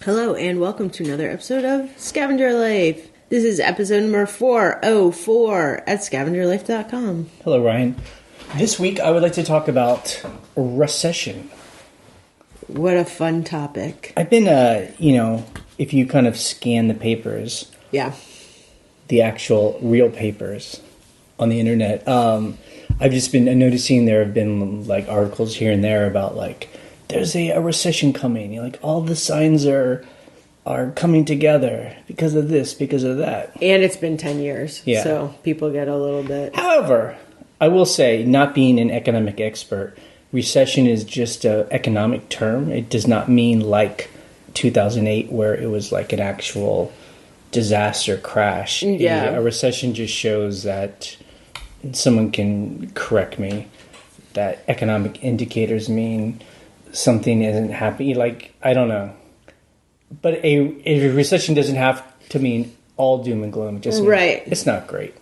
Hello and welcome to another episode of Scavenger Life. This is episode number 404 at scavengerlife.com. Hello, Ryan. This week I would like to talk about recession. What a fun topic. I've been, if you kind of scan the papers, Yeah. the actual real papers on the internet, I've just been noticing there have been like articles here and there about like, there's a recession coming. Like all the signs are coming together because of this, because of that. And it's been 10 years. Yeah. So people get a little bit... However, I will say, not being an economic expert, recession is just an economic term. It does not mean like 2008 where it was like an actual disaster crash. Yeah. A recession just shows that, someone can correct me, that economic indicators mean something isn't happening. Like, I don't know. But a recession doesn't have to mean all doom and gloom. It just means Right. It's not great.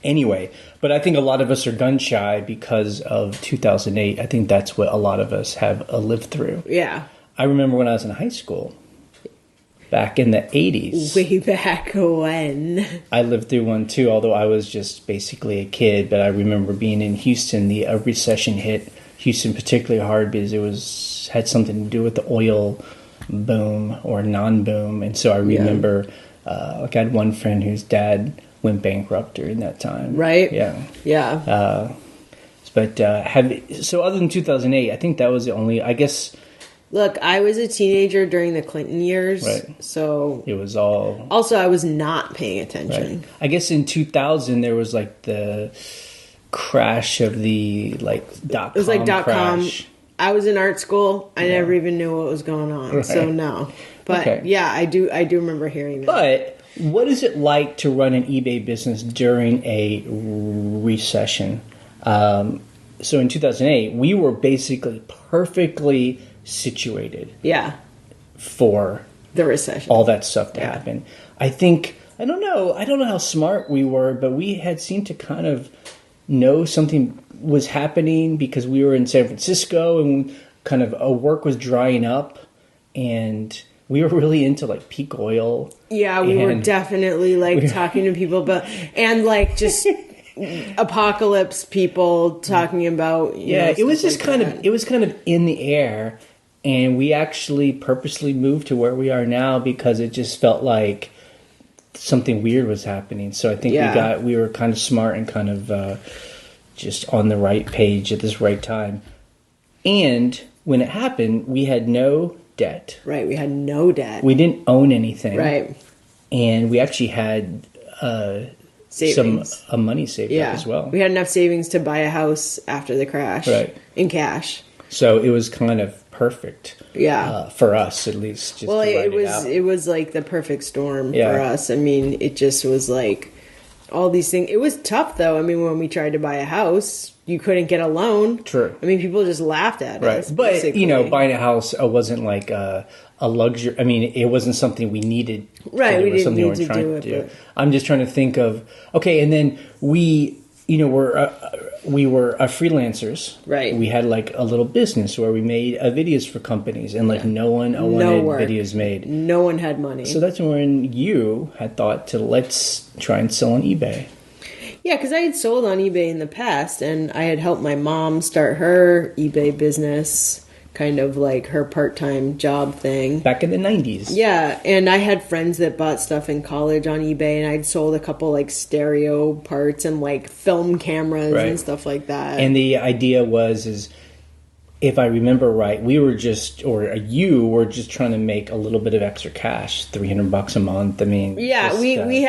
Anyway, but I think a lot of us are gun shy because of 2008. I think that's what a lot of us have lived through. Yeah. I remember when I was in high school, back in the 80s. Way back when. I lived through one too, although I was just basically a kid. But I remember being in Houston, the recession hit Houston particularly hard because it had something to do with the oil boom or non-boom. And so I remember, I had one friend whose dad went bankrupt during that time. Right? Yeah. Yeah. So other than 2008, I think that was the only, I guess. Look, I was a teenager during the Clinton years. Right. So. It was all. Also, I was not paying attention. Right. I guess in 2000, there was like the crash of the dot-com. It was like .com. I was in art school. I never even knew what was going on. Right. So no. But Okay. yeah, I do remember hearing that. But what is it like to run an eBay business during a recession? So in 2008, we were basically perfectly situated. Yeah. For the recession. All that stuff to happen. I don't know how smart we were, but we had seemed to kind of know something was happening because we were in San Francisco and kind of our work was drying up and we were really into like peak oil. Yeah, we were definitely talking to people and just apocalypse people talking about it was just kind of in the air, and we actually purposely moved to where we are now because it just felt like something weird was happening. So I think we were kind of smart and kind of just on the right page at this right time. And when it happened, we had no debt. Right, we had no debt. We didn't own anything. Right. And we actually had savings. some money saved up as well. We had enough savings to buy a house after the crash. Right. In cash. So it was kind of perfect. Yeah. For us, at least. Just it was like the perfect storm for us. I mean, it just was like all these things. It was tough, though. I mean, when we tried to buy a house, you couldn't get a loan. True. I mean, people just laughed at us. But, basically. buying a house wasn't like a luxury. I mean, it wasn't something we needed. Right, we didn't need to do it. But I'm just trying to think of, okay, and then we were freelancers. Right. We had like a little business where we made videos for companies, and no one wanted videos made. No one had money. So that's when you had thought to let's try and sell on eBay. Yeah, because I had sold on eBay in the past, and I had helped my mom start her eBay business, kind of like her part-time job thing. Back in the 90s. Yeah, and I had friends that bought stuff in college on eBay, and I'd sold a couple like stereo parts and like film cameras and stuff like that. And the idea was if I remember right, you were just trying to make a little bit of extra cash, $300 a month. I mean, yeah, we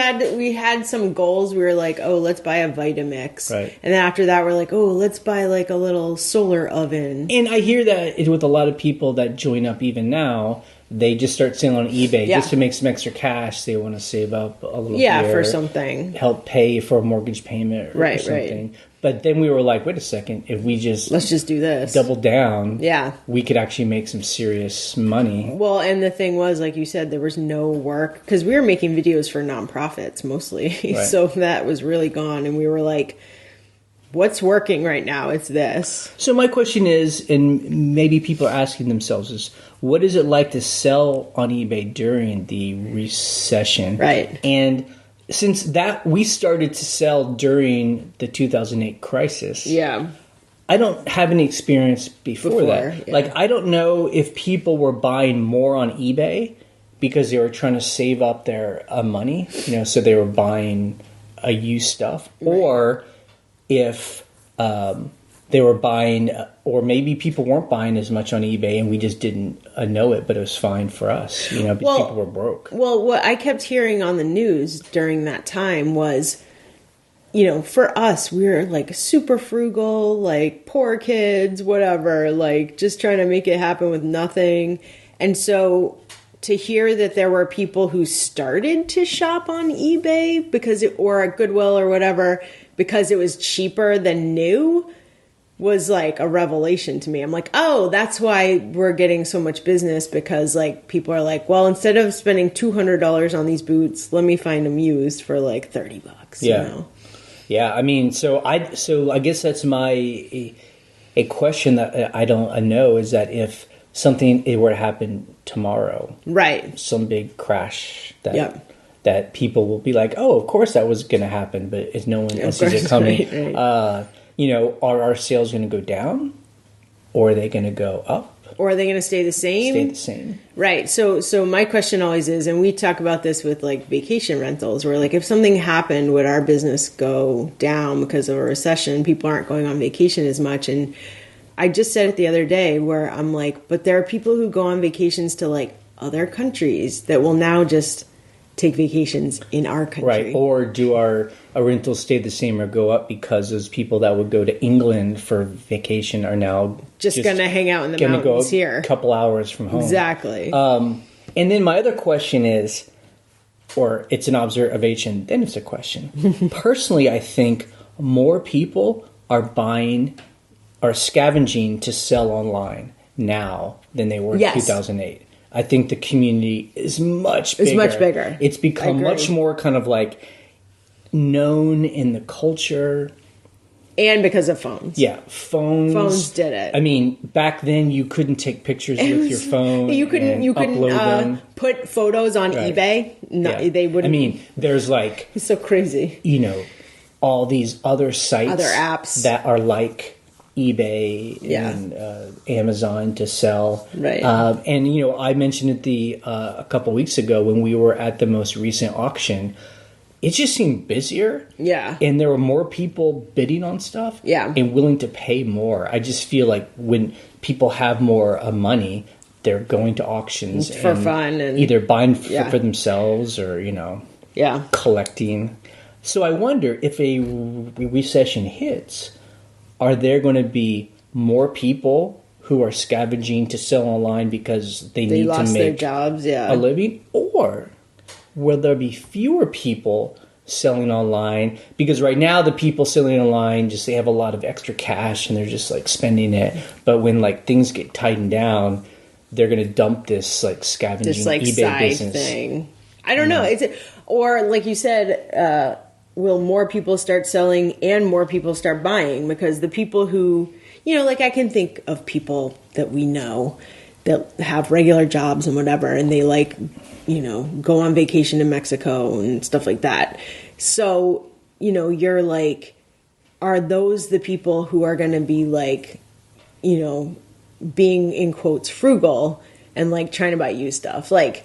had some goals. We were like, oh, let's buy a Vitamix, right? And then after that, we're like, oh, let's buy like a little solar oven. And I hear that with a lot of people that join up even now. They just start selling on eBay just to make some extra cash. They want to save up a little bit. For something. Help pay for a mortgage payment or something. Right. But then we were like, wait a second, if we let's just do this. Double down. Yeah. We could actually make some serious money. Well, and the thing was, like you said, there was no work. Because we were making videos for nonprofits mostly. Right. So that was really gone. And we were like, what's working right now? It's this. So my question is, and maybe people are asking themselves is, what is it like to sell on eBay during the recession? Right. And since that we started to sell during the 2008 crisis. Yeah. I don't have any experience before that. Yeah. Like, I don't know if people were buying more on eBay because they were trying to save up their money, so they were buying used stuff, right. Or if they were buying, or maybe people weren't buying as much on eBay and we just didn't know it, but it was fine for us, because people were broke. Well, what I kept hearing on the news during that time was, for us, we were like super frugal, like poor kids, whatever, like just trying to make it happen with nothing. And so to hear that there were people who started to shop on eBay or at Goodwill or whatever, because it was cheaper than new, was like a revelation to me. I'm like, oh, that's why we're getting so much business, because like people are like, well, instead of spending $200 on these boots, let me find them used for like $30. Yeah. Yeah. I mean, so I guess that's a question that I don't know, is that if something were to happen tomorrow, right? Some big crash that people will be like, oh, of course that was going to happen, but if no one else sees it coming, right. Are our sales going to go down, or are they going to go up, or are they going to stay the same? Stay the same, right? So my question always is, and we talk about this with like vacation rentals, where like if something happened, would our business go down because of a recession? People aren't going on vacation as much, and I just said it the other day where I'm like, but there are people who go on vacations to like other countries that will now just take vacations in our country. Right. Or do our rentals stay the same or go up because those people that would go to England for vacation are now just going to hang out in the mountains here. A couple hours from home. Exactly. And then my other question is, or it's an observation, then it's a question. Personally, I think more people are scavenging to sell online now than they were in 2008. I think the community is much bigger. It's much bigger. It's become much more kind of like known in the culture. And because of phones. Yeah, phones. Phones did it. I mean, back then you couldn't take pictures with your phone. You couldn't upload them. Put photos on eBay. No, they wouldn't. I mean, there's like... It's so crazy. All these other sites. Other apps. That are like eBay and Amazon to sell. Right. And, I mentioned it a couple weeks ago when we were at the most recent auction. It just seemed busier. Yeah. And there were more people bidding on stuff. Yeah. And willing to pay more. I just feel like when people have more money, they're going to auctions. For fun. And either buying for themselves or, collecting. So I wonder if a recession hits... Are there going to be more people who are scavenging to sell online because they need to make their jobs, a living? Or will there be fewer people selling online? Because right now the people selling online they have a lot of extra cash and they're just like spending it. But when like things get tightened down, they're going to dump this like scavenging eBay side business thing. I don't know. Or like you said, will more people start selling and more people start buying? Because the people who, like I can think of people that we know that have regular jobs and whatever, and they like, go on vacation to Mexico and stuff like that. So, you're like, are those the people who are going to be like, being in quotes frugal and like trying to buy used stuff? Like,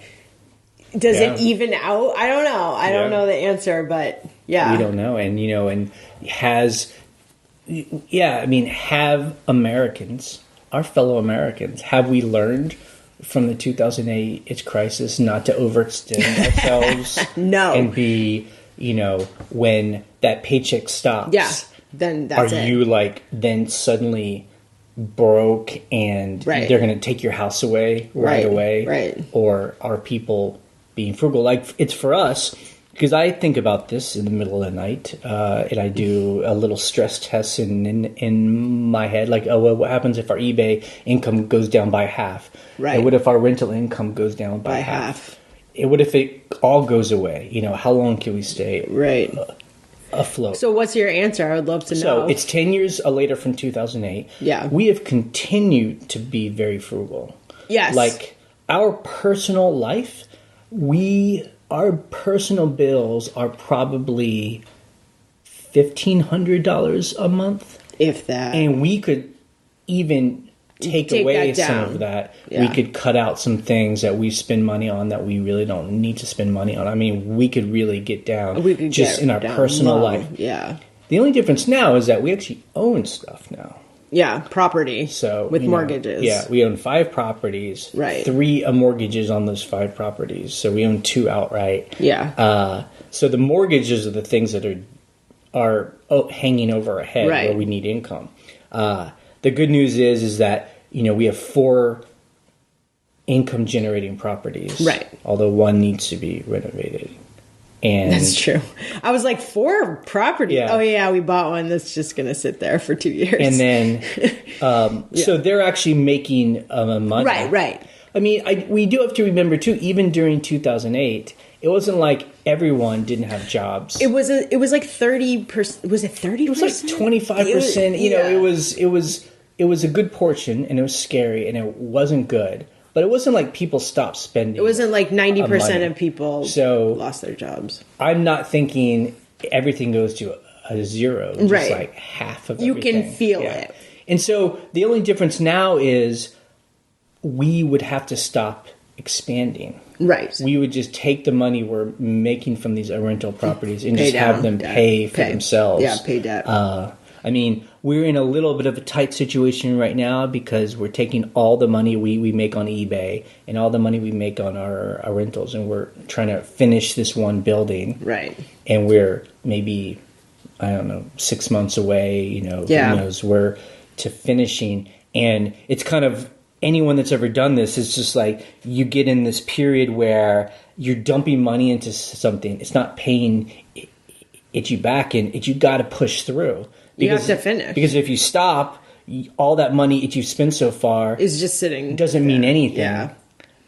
does it even out? I don't know. I don't know the answer, but yeah. We don't know. And, have Americans, our fellow Americans, have we learned from the 2008 crisis not to overextend ourselves? No. And be, when that paycheck stops, then that's it. Are you like then suddenly broke and they're going to take your house away right away? Right. Or are people being frugal? Like it's for us, because I think about this in the middle of the night, and I do a little stress test in my head, like, oh, well, what happens if our eBay income goes down by half? Right. And what if our rental income goes down by half? And what if it all goes away? How long can we stay afloat? So what's your answer? I would love to know. So it's 10 years later from 2008. Yeah. We have continued to be very frugal. Yes. Like our personal life, our personal bills are probably $1,500 a month, if that. And we could even take away some of that. Yeah. We could cut out some things that we spend money on that we really don't need to spend money on. I mean, we could really get down just in our personal life. Yeah. The only difference now is that we actually own stuff now. Yeah, property. So with mortgages. Yeah, we own 5 properties. Right. 3 mortgages on those 5 properties. So we own 2 outright. Yeah. So the mortgages are the things that are hanging over our head where we need income. The good news is that we have 4 income generating properties. Right. Although 1 needs to be renovated. And that's true. I was like, 4 properties. Yeah. Oh yeah, we bought one that's just going to sit there for 2 years. And then, so they're actually making money. Right. I mean, we do have to remember too. Even during 2008, it wasn't like everyone didn't have jobs. It was like 30%. Was it 30%? It was like 25%. It was a good portion, and it was scary, and it wasn't good. But it wasn't like people stopped spending. It wasn't like 90% of people lost their jobs. I'm not thinking everything goes to a zero. Just like half of everything. You can feel it. And so the only difference now is we would have to stop expanding. Right. We would just take the money we're making from these rental properties and just have them pay for themselves. Yeah, pay debt. I mean, we're in a little bit of a tight situation right now because we're taking all the money we make on eBay and all the money we make on our rentals, and we're trying to finish this one building. Right. And we're maybe, 6 months away, who knows, we're to finishing. And it's kind of, anyone that's ever done this, is just like you get in this period where you're dumping money into something. It's not paying it you back, and you got to push through. You have to finish. Because if you stop, all that money that you've spent so far is just sitting. Doesn't mean anything. Yeah.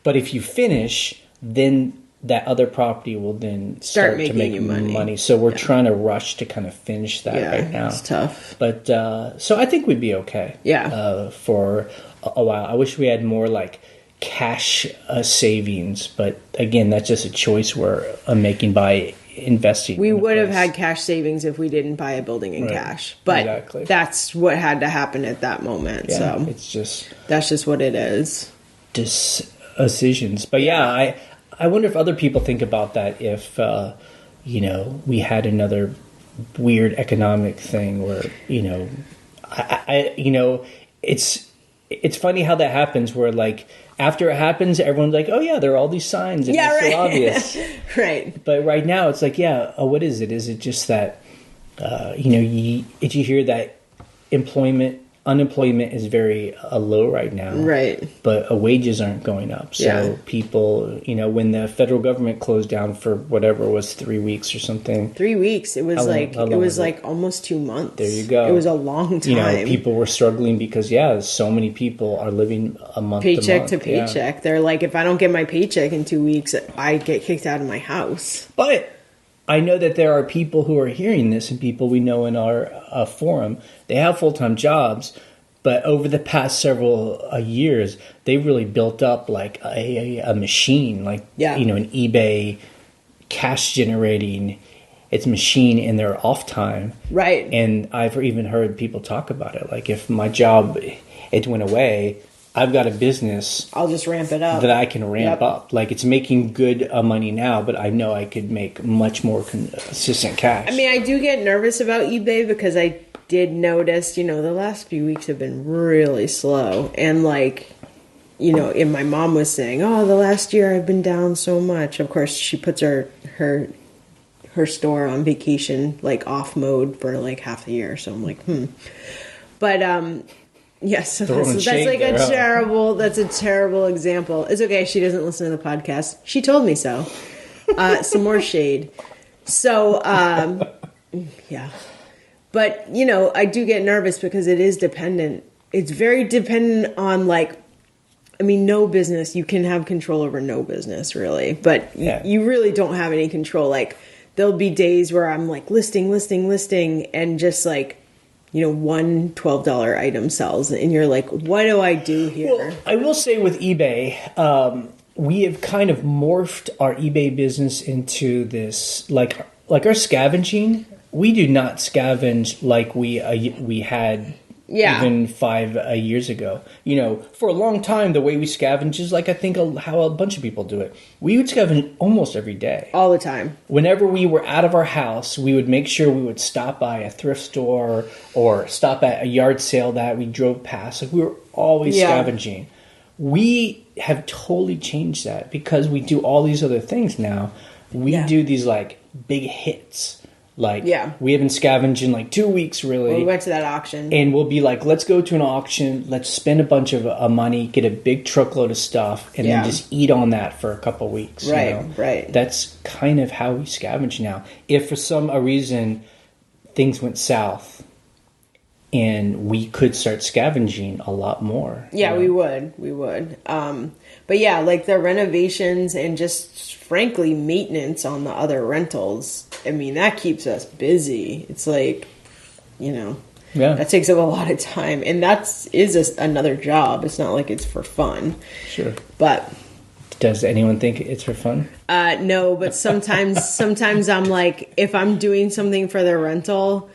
But if you finish, then that other property will then start to make you money. So we're trying to rush to kind of finish that right now. It's tough. But so I think we'd be okay. Yeah. For a while. I wish we had more like cash savings, but again, that's just a choice we're making by investing. We would have had cash savings if we didn't buy a building in cash, but that's what had to happen at that moment. Yeah, so that's just what it is. Decisions. But I wonder if other people think about that. If we had another weird economic thing where it's funny how that happens. Where like after it happens, everyone's like, "Oh yeah, there are all these signs, and it's so obvious." Right. But right now, it's like, what is it? Is it just that did you hear that unemployment is very low right now, right? But wages aren't going up. So people, when the federal government closed down for whatever it was 3 weeks or something. 3 weeks. It was like almost 2 months. There you go. It was a long time. People were struggling because so many people are living a month paycheck to paycheck. Yeah. They're like, if I don't get my paycheck in 2 weeks, I get kicked out of my house. But I know that there are people who are hearing this, and people we know in our forum, they have full-time jobs, but over the past several years, they've really built up like a machine, like an eBay cash generating its machine in their off time. Right. And I've even heard people talk about it. Like if my job, it went away, I've got a business. I'll just ramp it up. That I can ramp up. Like it's making good money now, but I know I could make much more consistent cash. I mean, I do get nervous about eBay because I did notice, the last few weeks have been really slow. And like, and my mom was saying, oh, the last year I've been down so much. Of course, she puts her store on vacation, like off mode for like half a year. So I'm like, But, yes, so that's like a terrible example. It's okay. She doesn't listen to the podcast. She told me so. Some more shade. So, yeah. But, I do get nervous because it is dependent. It's very dependent on no business. You can have control over no business really, but you really don't have any control. Like there'll be days where I'm like listing and just like one $12 item sells, and you're like, what do I do here? Well, I will say with eBay, we have kind of morphed our eBay business into this, like our scavenging. We do not scavenge like we had even 5 years ago. For a long time, the way we scavenge is like I think how a bunch of people do it. We would scavenge almost every day. All the time. Whenever we were out of our house, we would make sure we would stop by a thrift store or stop at a yard sale that we drove past. Like we were always scavenging. We have totally changed that because we do all these other things now. We do these like big hits. Like, we haven't scavenged in like 2 weeks, really. Well, we went to that auction. And we'll be like, let's go to an auction. Let's spend a bunch of money, get a big truckload of stuff, and then just eat on that for a couple of weeks. Right, right. That's kind of how we scavenge now. If for some reason things went south and we could start scavenging a lot more. Yeah, we would. But yeah, like the renovations and just frankly maintenance on the other rentals, I mean, that keeps us busy. It's like, that takes up a lot of time. And that is another job. It's not like it's for fun. Sure. But does anyone think it's for fun? No, but sometimes I'm like, if I'm doing something for the rental,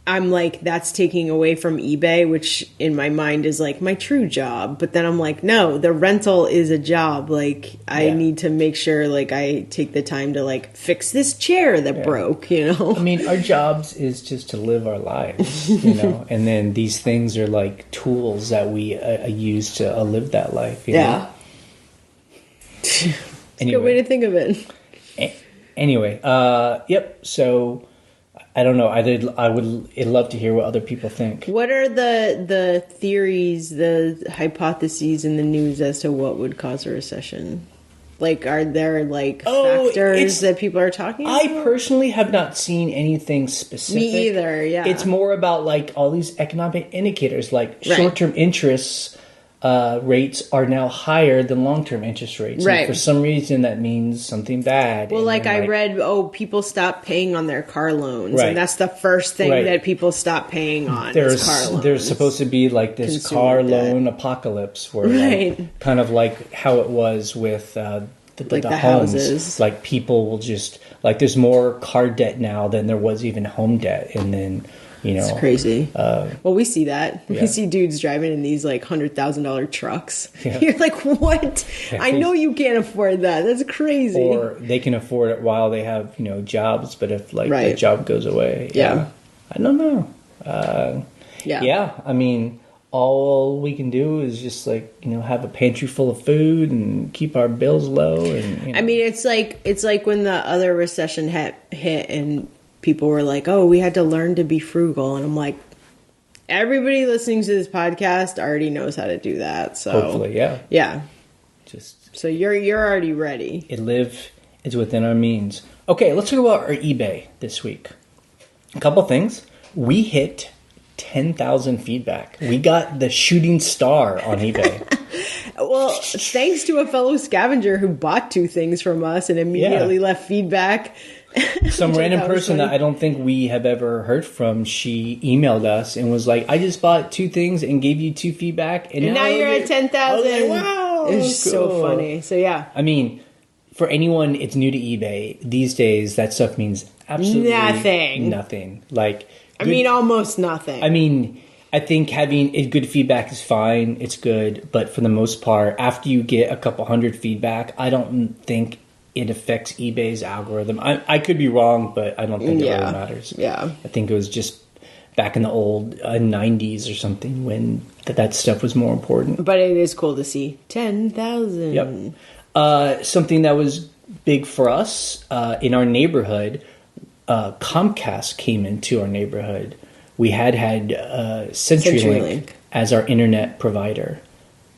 I'm like, that's taking away from eBay, which in my mind is like my true job. But then I'm like, no, the rental is a job. Like, I need to make sure like I take the time to like fix this chair that broke, I mean, our jobs is just to live our lives, and then these things are like tools that we use to live that life. It's a good way to think of it. Anyway, so I don't know. I'd love to hear what other people think. What are the theories, the hypotheses in the news as to what would cause a recession? Like, are there factors that people are talking about? I personally have not seen anything specific. Me either. Yeah, it's more about like all these economic indicators, like short-term interests. Rates are now higher than long-term interest rates. Right. And for some reason, that means something bad. Well, I read, people stop paying on their car loans. Right. And that's the first thing that people stop paying on is car loans. There's supposed to be like this consumer loan apocalypse where kind of like how it was with the homes. Houses. Like people will just, like there's more car debt now than there was even home debt. And then... It's crazy. Well, we see that. We see dudes driving in these like $100,000 trucks. Yeah. You're like, what? Yeah, I know you can't afford that. That's crazy. Or they can afford it while they have jobs, but if the job goes away, I don't know. I mean, all we can do is just have a pantry full of food and keep our bills low. And I mean, it's like when the other recession hit and people were like, oh, we had to learn to be frugal. And I'm like, everybody listening to this podcast already knows how to do that. So hopefully, yeah. So you're already ready. It's within our means. Okay, let's talk about our eBay this week. A couple things. We hit 10,000 feedback. We got the shooting star on eBay. Well, thanks to a fellow scavenger who bought 2 things from us and immediately left feedback. Some random person that I don't think we have ever heard from, she emailed us and was like, I just bought 2 things and gave you 2 feedback. And now you're at 10,000. Like, wow. It was so funny. So, yeah. I mean, for anyone it's new to eBay, these days that stuff means absolutely nothing. Like, almost nothing. I mean, I think having good feedback is fine. It's good. But for the most part, after you get a couple hundred feedback, I don't think it affects eBay's algorithm. I could be wrong, but I don't think it really matters. Yeah. I think it was just back in the old 90s or something when that stuff was more important. But it is cool to see 10,000. Yep. Something that was big for us in our neighborhood, Comcast came into our neighborhood. We had CenturyLink as our internet provider.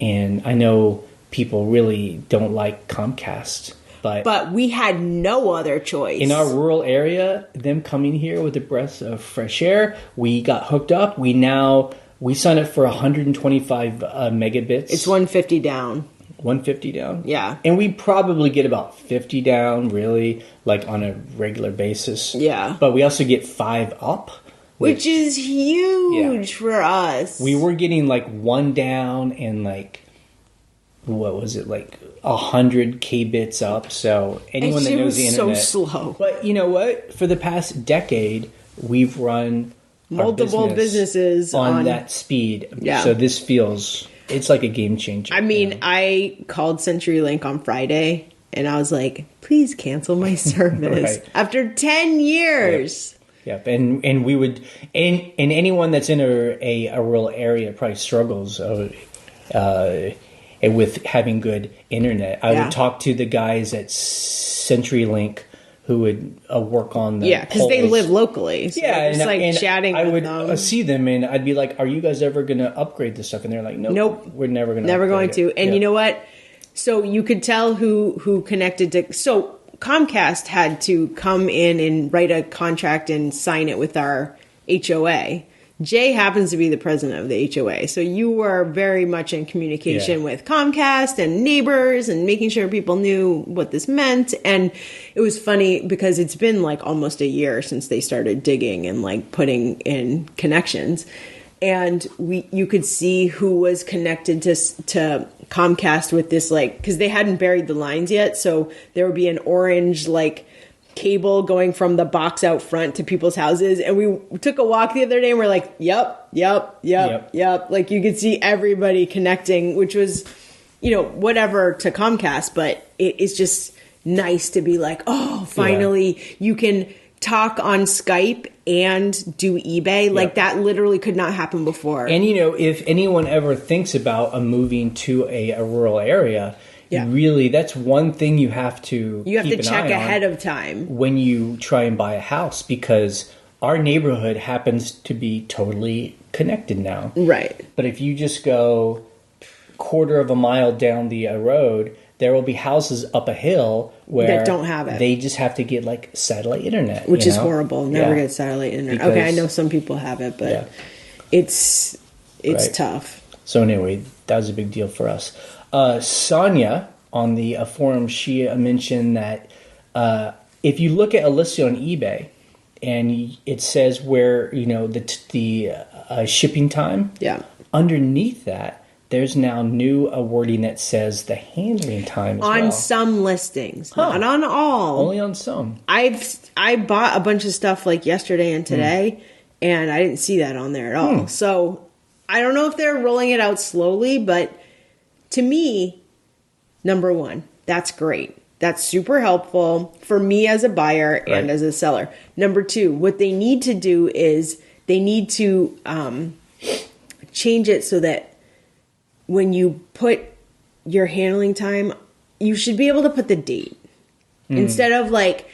And I know people really don't like Comcast. But we had no other choice. In our rural area, them coming here with a breath of fresh air, we got hooked up. We signed up for 125 megabits. It's 150 down. 150 down? Yeah. And we probably get about 50 down, really, like on a regular basis. Yeah. But we also get 5 up. which is huge for us. We were getting like one down and like, what was it, like 100 kbits up. So anyone that knows the internet, so slow. But you know what? For the past decade, we've run multiple businesses on that speed. Yeah. So this feels, it's like a game changer. I mean, I called CenturyLink on Friday and I was like, please cancel my service after 10 years. Yep. And we would, and anyone that's in a rural area probably struggles with having good internet. I would talk to the guys at CenturyLink who would work on the because they live locally. So just and chatting I with would them. See them and I'd be like, are you guys ever going to upgrade this stuff? And they're like, nope. We're never going to Never going to. And you know what? So you could tell who connected to... So Comcast had to come in and write a contract and sign it with our HOA. Jay happens to be the president of the HOA. So you were very much in communication with Comcast and neighbors and making sure people knew what this meant. And it was funny because it's been like almost a year since they started digging and like putting in connections. And you could see who was connected to Comcast with this, like, because they hadn't buried the lines yet. So there would be an orange, like, cable going from the box out front to people's houses. And we took a walk the other day and we're like, yep. Like, you could see everybody connecting, which was, whatever to Comcast. But it is just nice to be like, oh, finally you can talk on Skype and do eBay. Like that literally could not happen before. And if anyone ever thinks about moving to a rural area, really that's one thing you have to check ahead of time when you try and buy a house, because our neighborhood happens to be totally connected now. Right. But if you just go quarter of a mile down the road, there will be houses up a hill where that don't have it. They just have to get like satellite internet, which is horrible. Never get satellite internet. Because, okay, I know some people have it, but it's tough. So anyway, that was a big deal for us. Sonia on the forum, she mentioned that if you look at a listing on eBay and it says where the shipping time, underneath that, there's now new wording that says the handling time on some listings, not on all. Only on some. I bought a bunch of stuff like yesterday and today, and I didn't see that on there at all. So I don't know if they're rolling it out slowly, but to me, number one, that's great. That's super helpful for me as a buyer and as a seller. Number two, what they need to do is they need to change it so that when you put your handling time, you should be able to put the date. Instead of like,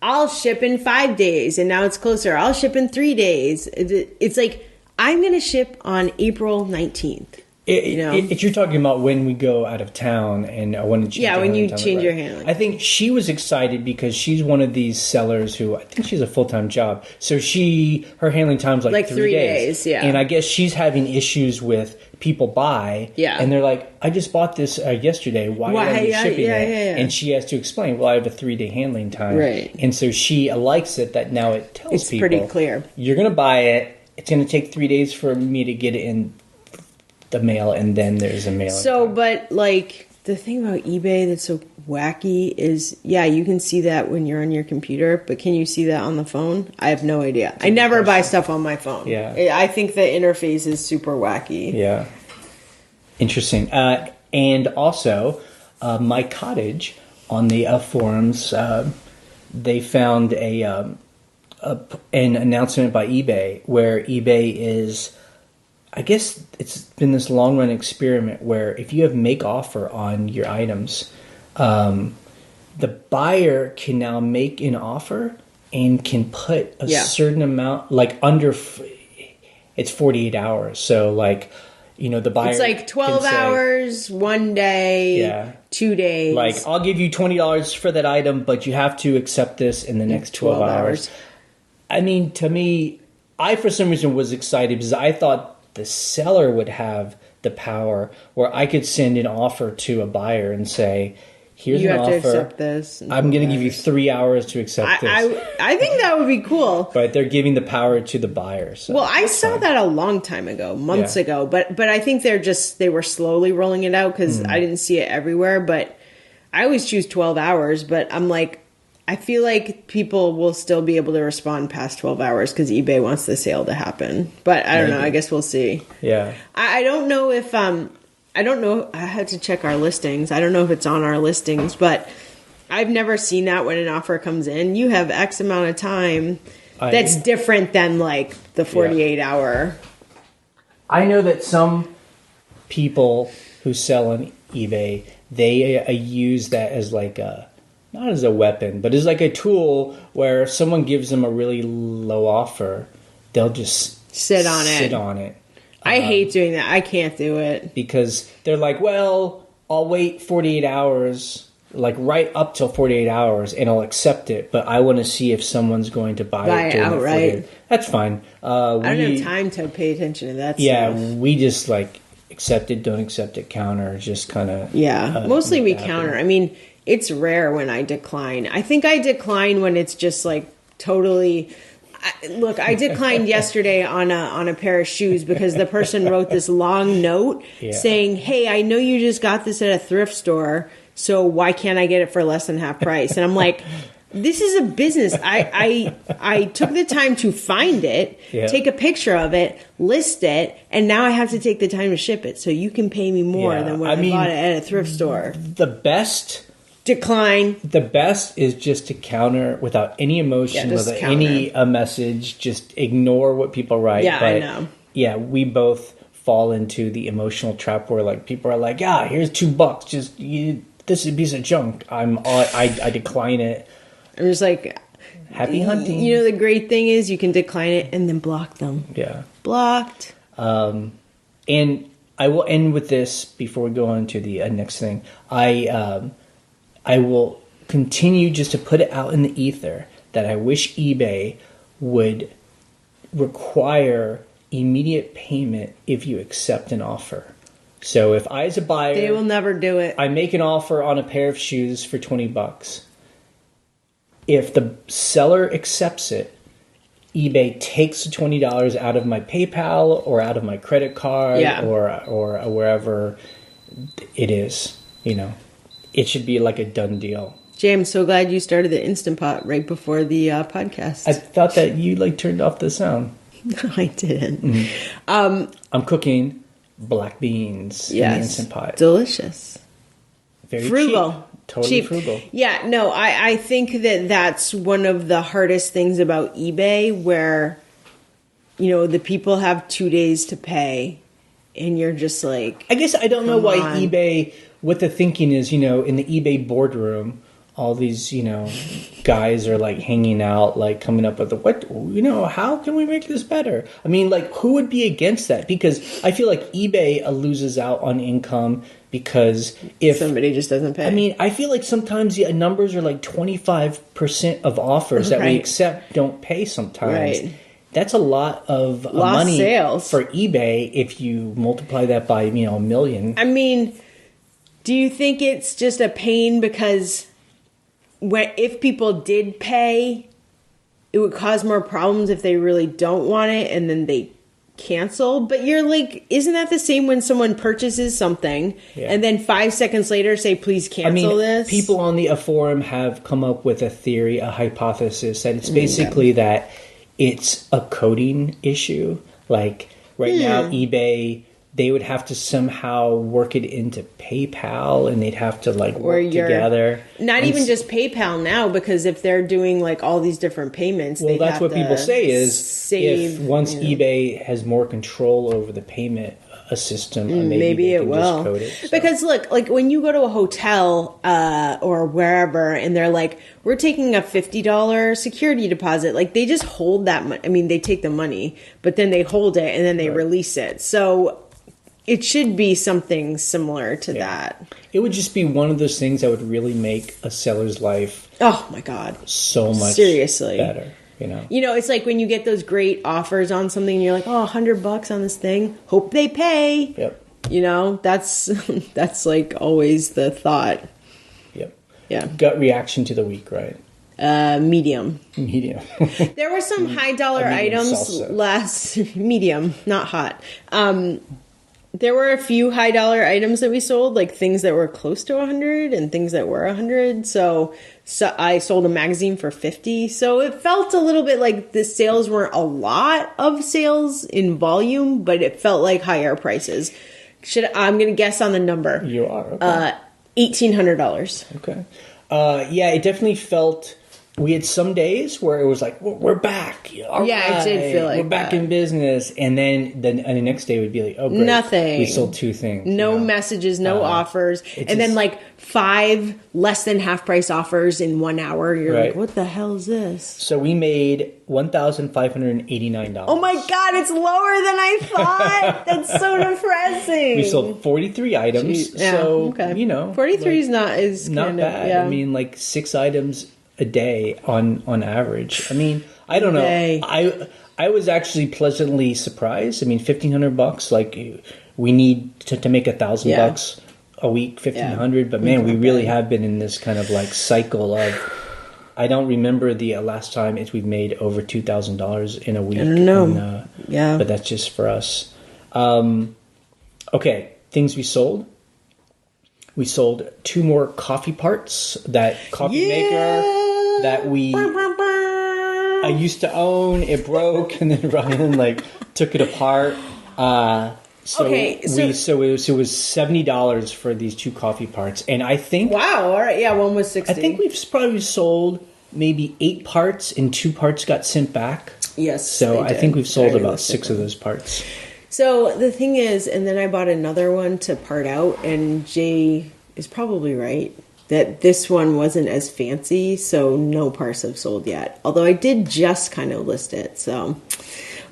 I'll ship in 5 days and now it's closer. I'll ship in 3 days. It's like, I'm going to ship on April 19th. You're talking about when we go out of town and when you change your handling. I think she was excited because she's one of these sellers who I think she's a full-time job. So her handling time's like 3 days. And I guess she's having issues with people buy. And they're like, I just bought this yesterday. Why are you shipping it? And she has to explain, well, I have a 3-day handling time. Right. And so she likes it that now it tells people. It's pretty clear. You're going to buy it. It's going to take 3 days for me to get it in the mail, and then there's a mail. So, but like the thing about eBay that's so wacky is, you can see that when you're on your computer, but can you see that on the phone? I have no idea. I never buy stuff on my phone. I think the interface is super wacky. Yeah. Interesting. And also, My Cottage on the forums, they found an announcement by eBay where eBay is, I guess it's been this long run experiment where if you have make offer on your items, the buyer can now make an offer and can put a certain amount, like under, it's 48 hours. So like, the buyer, it's like 12 hours, 1 day, 2 days. Like, I'll give you $20 for that item, but you have to accept this in the next 12 hours. I mean, to me, I for some reason was excited because I thought the seller would have the power where I could send an offer to a buyer and say, Here's you an have offer. to accept this. I'm going to give you 3 hours to accept this. I think that would be cool. But they're giving the power to the buyer. So well, I saw that a long time ago, months ago. But I think they were slowly rolling it out because I didn't see it everywhere. But I always choose 12 hours. But I'm like, I feel like people will still be able to respond past 12 hours because eBay wants the sale to happen. But I don't know. I guess we'll see. Yeah. I don't know if I don't know. I had to check our listings. I don't know if it's on our listings, but I've never seen that when an offer comes in. You have X amount of time. That's different than like the 48 hour. I know that some people who sell on eBay, they use that as like not as a weapon, but as like a tool where if someone gives them a really low offer, they'll just sit on it. I hate doing that. I can't do it. Because they're like, well, I'll wait 48 hours, like right up till 48 hours, and I'll accept it. But I want to see if someone's going to buy it outright. That's fine. I don't have time to pay attention to that stuff. Yeah, we just like accept it, don't accept it, counter, just kind of... Yeah, mostly we counter. I mean, it's rare when I decline. I think I decline when it's just like totally... Look, I declined yesterday on a pair of shoes because the person wrote this long note saying, "Hey, I know you just got this at a thrift store, so why can't I get it for less than half price?" And I'm like, "This is a business. I took the time to find it, take a picture of it, list it, and now I have to take the time to ship it. So you can pay me more than when I bought it at a thrift store." The best... Decline. The best is just to counter without any emotion, without any message. Just ignore what people write. Yeah, I know. Yeah, we both fall into the emotional trap where like people are like, "Yeah, here's $2. Just this is a piece of junk." I decline it. I'm just like, happy hunting. You know, the great thing is you can decline it and then block them. Yeah, blocked. And I will end with this before we go on to the next thing. I will continue just to put it out in the ether that I wish eBay would require immediate payment if you accept an offer. So if I, as a buyer... They will never do it. I make an offer on a pair of shoes for $20. If the seller accepts it, eBay takes the $20 out of my PayPal or out of my credit card or wherever it is, you know. It should be like a done deal. Jay, I'm so glad you started the Instant Pot right before the podcast. I thought that you like turned off the sound. No, I didn't. Mm-hmm. I'm cooking black beans in the Instant Pot. Delicious. Very frugal. Cheap. Totally frugal. Yeah, no, I think that's one of the hardest things about eBay where, you know, the people have 2 days to pay and you're just like... I guess I don't know why eBay... What the thinking is, you know, in the eBay boardroom, all these, you know, guys are like hanging out, like coming up with how can we make this better? I mean, like, who would be against that? Because I feel like eBay loses out on income because if somebody just doesn't pay. I mean, I feel like sometimes the numbers are like 25% of offers that we accept don't pay sometimes. Right. That's a lot of money sales for eBay if you multiply that by, you know, 1 million. I mean... Do you think it's just a pain because if people did pay, it would cause more problems if they really don't want it and then they cancel? But you're like, isn't that the same when someone purchases something and then 5 seconds later say, please cancel this? People on the forum have come up with a theory, a hypothesis that it's basically that it's a coding issue. Like right now, eBay... They would have to somehow work it into PayPal, and they'd have to like work together. Not even just PayPal now, because if they're doing like all these different payments, well, that's what people say is if once eBay has more control over the payment system, maybe it will. Just code it, so. Because look, like when you go to a hotel or wherever, and they're like, "We're taking a $50 security deposit," like they just hold that money. I mean, they take the money, but then they hold it and then they release it. So. It should be something similar to that. It would just be one of those things that would really make a seller's life... Oh, my God. ...so much better, you know? You know, it's like when you get those great offers on something and you're like, oh, $100 on this thing. Hope they pay. Yep. You know, that's like always the thought. Yep. Yeah. Gut reaction to the week, right? Medium. Medium. There were some high dollar items medium, not hot. There were a few high dollar items that we sold, like things that were close to 100 and things that were 100. So I sold a magazine for 50. So it felt a little bit like the sales weren't a lot of sales in volume, but it felt like higher prices. I'm going to guess on the number. You are. Okay. $1,800. Okay. Yeah, it definitely felt. We had some days where it was like, we're back. All it did feel like we're back in business. And then the next day would be like, oh, great. Nothing. We sold 2 things. No messages, no offers. And then like 5 less than half price offers in 1 hour. You're like, what the hell is this? So we made $1,589. Oh my God, it's lower than I thought. That's so depressing. We sold 43 items. Yeah, so, 43 is not bad. Yeah. I mean, like 6 items a day on average. I mean, I don't know. I was actually pleasantly surprised. I mean, $1,500, like we need to make $1,000 a week, 1,500. But man, we really have been in this kind of like cycle of. I don't remember the last time we've made over $2,000 in a week. I don't know. But that's just for us. Okay, things we sold. We sold 2 more coffee parts. That coffee maker that I used to own. It broke, and then Ryan like took it apart. So it was $70 for these 2 coffee parts, and I think wow, all right, yeah, one was 60. I think we've probably sold maybe 8 parts, and 2 parts got sent back. Yes, so I think we've sold about 6 of those parts. So the thing is, and then I bought another one to part out, and Jay is probably right that this one wasn't as fancy, so no parts have sold yet. Although I did just kind of list it, so.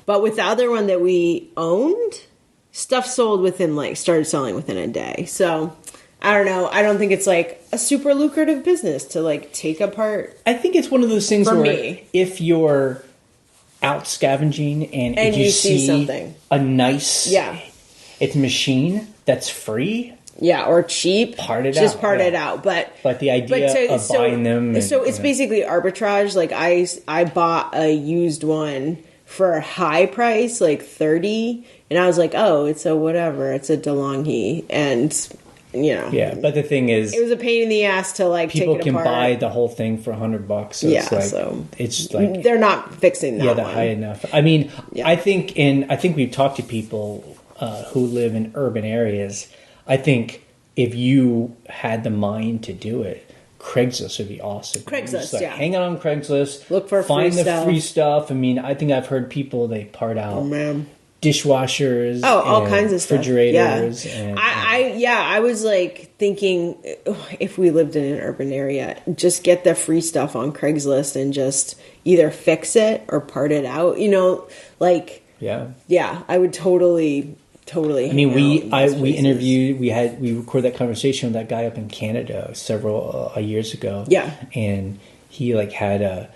But with the other one that we owned, stuff sold started selling within a day. So I don't know. I don't think it's like a super lucrative business to like take apart. I think it's one of those things where if you're out scavenging and if you see something, a nice it's machine that's free. Yeah, or cheap. Part it out. But the idea of buying them. It's basically arbitrage. Like I bought a used one for a high price, like $30, and I was like, oh, it's a whatever. It's a DeLonghi, and Yeah, but the thing is, it was a pain in the ass to like people take it apart. People can buy the whole thing for $100. So it's like they're not fixing that. Yeah, they're high enough. I mean, I think we've talked to people who live in urban areas. I think if you had the mind to do it, Craigslist would be awesome. Craigslist, hang out on Craigslist. Look for find the free stuff. I mean, I think I've heard people they part out dishwashers. All kinds of refrigerators. Stuff. Yeah. I was like thinking, if we lived in an urban area, just get the free stuff on Craigslist and just either fix it or part it out. I would totally. I mean, we interviewed, we recorded that conversation with that guy up in Canada several years ago. Yeah, and he like had a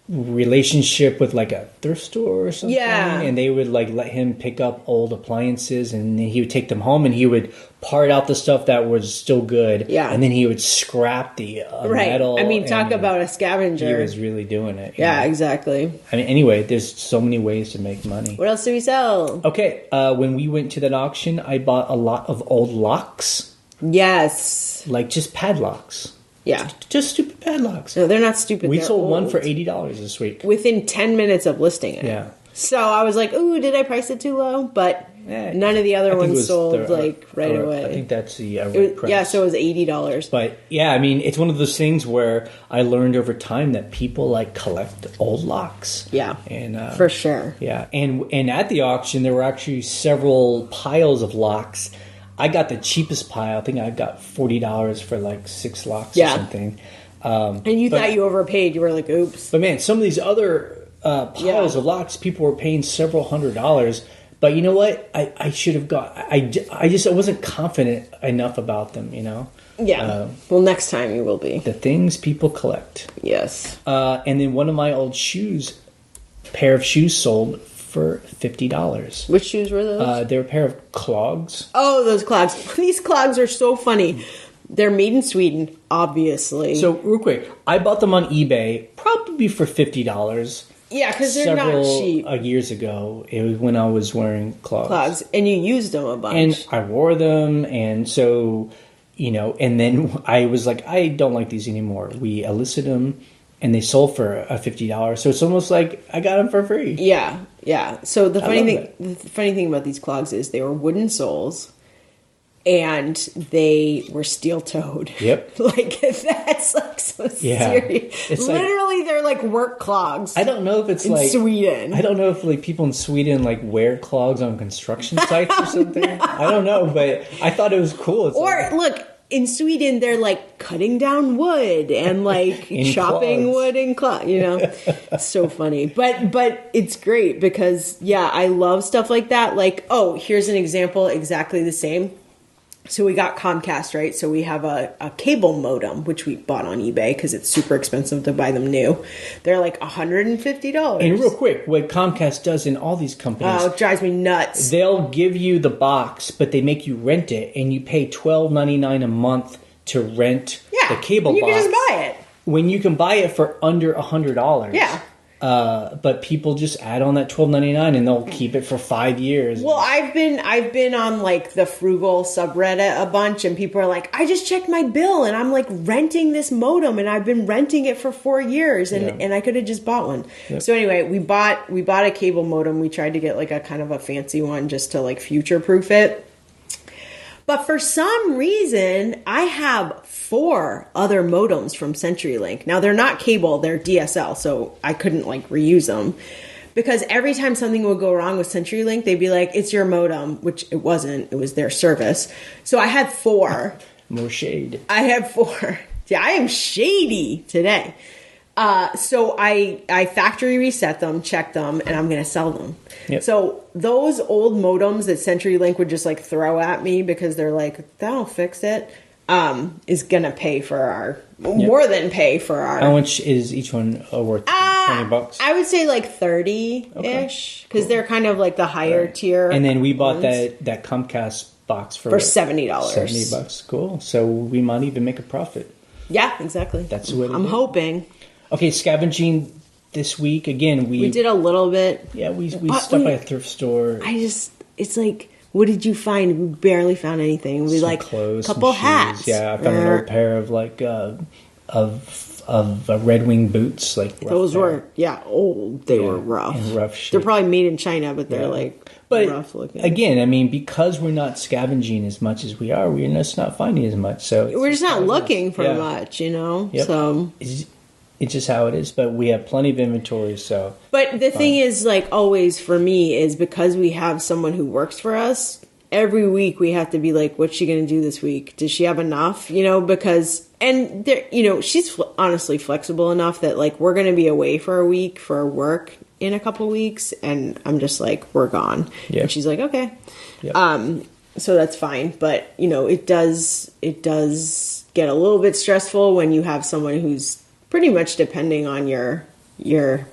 relationship with like a thrift store or something. Yeah, and they would like let him pick up old appliances, and then he would take them home, and he would part out the stuff that was still good. Yeah, and then he would scrap the metal. I mean, talk about a scavenger. He was really doing it. Yeah, exactly. I mean, anyway, there's so many ways to make money. What else do we sell? Okay, when we went to that auction, I bought a lot of old locks. Yes, like just padlocks. Yeah. Just stupid padlocks. No, they're not stupid. We sold one for $80 this week. Within 10 minutes of listing it. Yeah. So I was like, ooh, did I price it too low? But none of the other ones sold right away. I think that's the right price. Yeah, so it was $80. But yeah, I mean, it's one of those things where I learned over time that people like collect old locks. Yeah. And for sure. Yeah. And at the auction, there were actually several piles of locks. I got the cheapest pile. I think I got $40 for like 6 locks or something. And you thought you overpaid. You were like, oops. But man, some of these other piles of locks, people were paying several $100s. But you know what? I should have got. I wasn't confident enough about them. Yeah. Well, next time you will be. The things people collect. Yes. And then one of my old pair of shoes sold for $50. Which shoes were those? They were a pair of clogs. Oh, those clogs. These clogs are so funny. They're made in Sweden, obviously. So real quick, I bought them on eBay probably for $50. Yeah, because they're not cheap. Several years ago, it was when I was wearing clogs. And you used them a bunch. And I wore them, and so, and then I was like, I don't like these anymore. We elicited them, and they sold for a $50. So it's almost like I got them for free. Yeah. So the funny thing about these clogs is they were wooden soles. And they were steel-toed. Yep. Like, that's, like, so serious. It's literally, they're, like, work clogs. I don't know if it's, in Sweden. I don't know if, like, people in Sweden, like, wear clogs on construction sites or something. No. I don't know, but I thought it was cool. Look, in Sweden, they're, like, cutting down wood and, like, chopping wood in clogs, It's so funny. But it's great because, I love stuff like that. Like, here's an example exactly the same. So we got Comcast, right? So we have a cable modem, which we bought on eBay because it's super expensive to buy them new. They're like $150. And real quick, what Comcast does in all these companies... Oh, it drives me nuts. They'll give you the box, but they make you rent it, and you pay $12.99 a month to rent the cable box. You can just buy it. When you can buy it for under $100. Yeah. But people just add on that $12.99 and they'll keep it for 5 years. Well, I've been on like the frugal subreddit a bunch, and people are like, I just checked my bill and I'm like renting this modem, and I've been renting it for 4 years, and I could have just bought one. Yep. So anyway, we bought a cable modem. We tried to get like a kind of a fancy one just to like future proof it. But for some reason, I have 4 other modems from CenturyLink. Now, they're not cable, they're DSL, so I couldn't, like, reuse them. Because every time something would go wrong with CenturyLink, they'd be like, it's your modem, which it wasn't. It was their service. So I had 4. More shade. I had 4. Yeah, I am shady today. So I factory reset them, checked them, and I'm going to sell them. Yep. So those old modems that CenturyLink would just like throw at me because they're like, that'll fix it, is going to pay for our, more than pay for our. How much is each one worth? $20? I would say like 30-ish, because they're kind of like the higher tier. And then we bought that Comcast box for $70. $70. Cool. So we might even make a profit. Yeah, exactly. That's what I'm hoping. Okay, scavenging this week again. We did a little bit. Yeah, we stopped by a thrift store. It's like, what did you find? We barely found anything. We some like clothes, a couple hats. Yeah, I found an old pair of like of Red Wing boots. Like those were old. They were rough. And rough shit. They're probably made in China, but they're rough looking. Again, I mean, because we're not scavenging as much as we are, we're just not finding as much. So we're just not looking for much, Yep. So. It's just how it is, but we have plenty of inventory, so... But the thing is, like, always for me, is because we have someone who works for us, every week we have to be like, what's she going to do this week? Does she have enough? Because... And, there, she's honestly flexible enough that, like, we're going to be away for a week for work in a couple weeks, and I'm just like, we're gone. Yep. And she's like, okay. Yep. So that's fine, but, it does get a little bit stressful when you have someone who's pretty much depending on your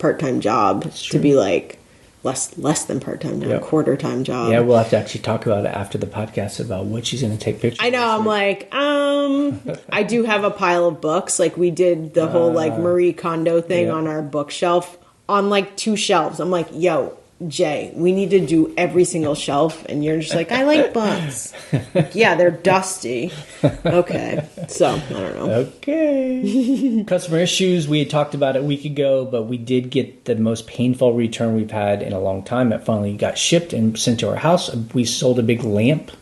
part-time job to be like less than part-time job, quarter-time job. Yeah, we'll have to actually talk about it after the podcast about what she's going to take pictures of. I know, I'm like, I do have a pile of books. Like we did the whole like Marie Kondo thing on our bookshelf on like 2 shelves. I'm like, yo, Jay, we need to do every single shelf, and you're just like, I like books. Yeah, they're dusty. Okay, so I don't know. Okay. Customer issues, we had talked about it a week ago, but we did get the most painful return we've had in a long time. It finally got shipped and sent to our house. We sold a big lamp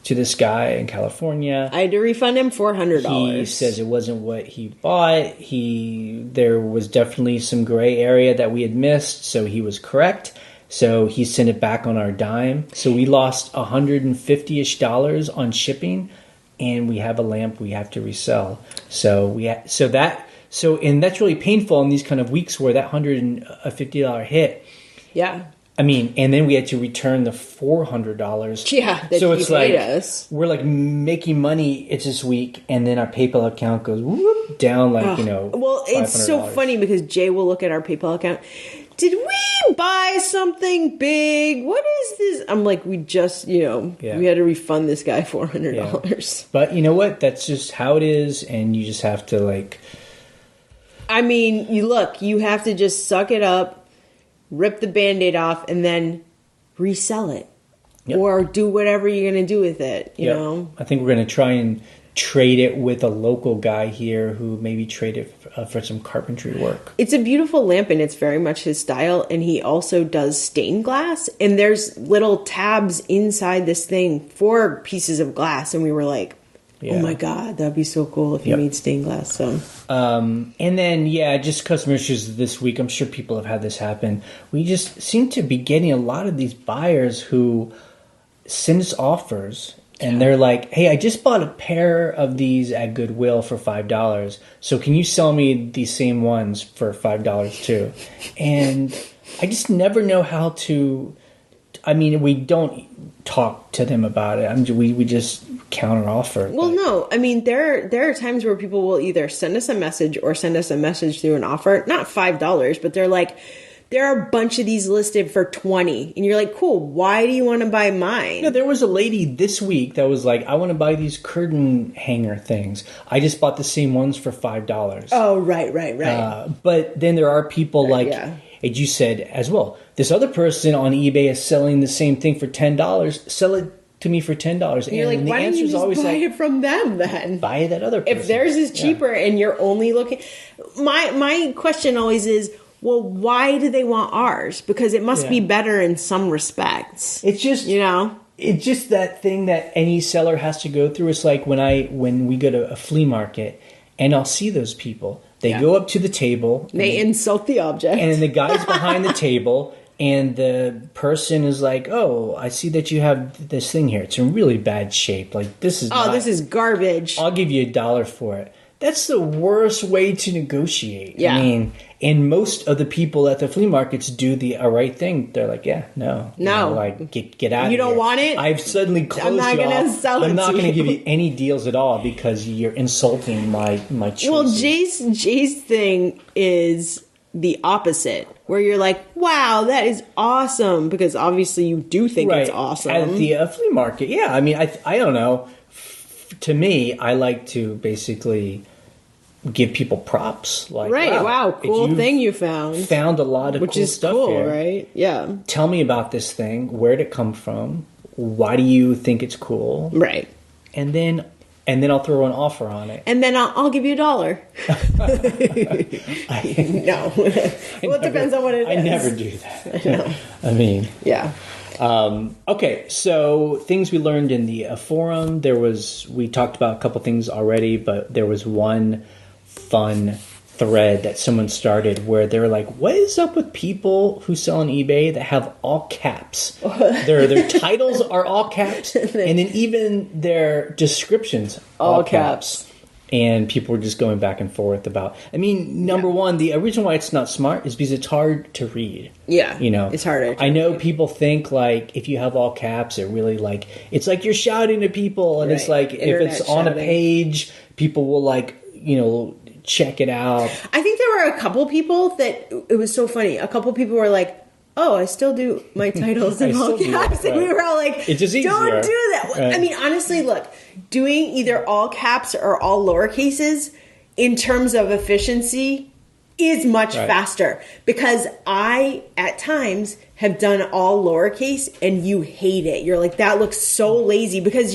to this guy in California. I had to refund him $400. He says it wasn't what he bought. There was definitely some gray area that we had missed, so he was correct. So he sent it back on our dime. So we lost $150-ish on shipping, and we have a lamp we have to resell. And that's really painful in these kind of weeks where that $150 hit. Yeah. I mean, and then we had to return the $400. Yeah, that so it's like us. We're like making money. It's this week, and then our PayPal account goes whoop, down like Well, it's so funny because Jay will look at our PayPal account. did we buy something big? What is this? I'm like, we just, we had to refund this guy $400. Yeah. But you know what? That's just how it is, and you just have to, like... I mean, you have to just suck it up, rip the Band-Aid off, and then resell it. Yep. Or do whatever you're going to do with it, you know? I think we're going to try and trade it with a local guy here who maybe trade it for some carpentry work. It's a beautiful lamp, and it's very much his style, and he also does stained glass, and there's little tabs inside this thing for pieces of glass, and we were like, oh my God, that'd be so cool if you made stained glass. So, and then, just customer issues this week. I'm sure people have had this happen. We just seem to be getting a lot of these buyers who send us offers. And they're like, hey, I just bought a pair of these at Goodwill for $5. So can you sell me these same ones for $5 too? And I just never know how to... I mean, we don't talk to them about it. We just counter offer. Well, no. I mean, there are times where people will either send us a message or send us a message through an offer. Not $5, but they're like... There are a bunch of these listed for $20. And you're like, cool, why do you want to buy mine? No, there was a lady this week that was like, I want to buy these curtain hanger things. I just bought the same ones for $5. Oh, right. But then there are people as you said as well, this other person on eBay is selling the same thing for $10. Sell it to me for $10. And you're like, why don't you just buy it from them then? Buy it that other person. If theirs is cheaper and you're only looking... My question always is, well, why do they want ours? Because it must be better in some respects. It's just, it's just that thing that any seller has to go through. It's like when we go to a flea market and I'll see those people. They go up to the table. They insult the object. And the guy's behind the table and the person is like, oh, I see that you have this thing here. It's in really bad shape. Like, this is this is garbage. I'll give you $1 for it. That's the worst way to negotiate. Yeah. I mean, and most of the people at the flea markets do the right thing. They're like, no. Get out of here. You don't want it? I've suddenly closed you off. I'm not going to sell it to you. I'm not going to give you any deals at all because you're insulting my choices. Well, Jay's thing is the opposite, where you're like, wow, that is awesome, because obviously you do think it's awesome. At the flea market, I mean, I don't know. To me, I like to basically... give people props, like wow, cool thing you found a lot of cool stuff here, right? Yeah, tell me about this thing. Where'd it come from? Why do you think it's cool? Right. And then I'll throw an offer on it, and then I'll give you $1. No, well, it depends on what it is. I never do that. No. I mean, okay, so things we learned in the forum. We talked about a couple things already, but there was one fun thread that someone started where they're like, what is up with people who sell on eBay that have all caps? Their titles are all caps, and then even their descriptions all caps. And people were just going back and forth about... I mean, number one, the reason why it's not smart is because it's hard to read. Yeah, it's harder. I know people think, like, if you have all caps, it really, like... It's like you're shouting to people, and it's like, if it's on a page, people will, like, check it out. I think there were a couple people that... It was so funny. A couple people were like, oh, I still do my titles in all caps. And we were all like, it's just easier. Don't do that. Right. I mean, honestly, look, doing either all caps or all lowercases in terms of efficiency is much faster, because I, at times, have done all lowercase and you hate it. You're like, that looks so lazy, because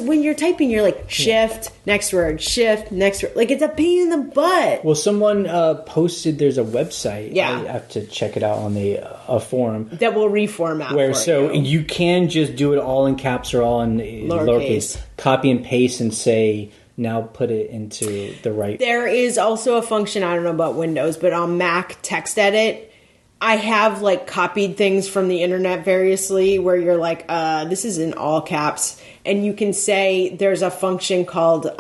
when you're typing, you're like, shift, next word, shift, next word. Like, it's a pain in the butt. Well, someone posted, there's a website. I have to check it out on the forum. That will reformat where you can just do it all in caps or all in lowercase. Copy and paste and say... Now put it into the right... There is also a function, I don't know about Windows, but on Mac Text Edit, I have, like, copied things from the internet variously where you're like, this is in all caps. And you can say there's a function called,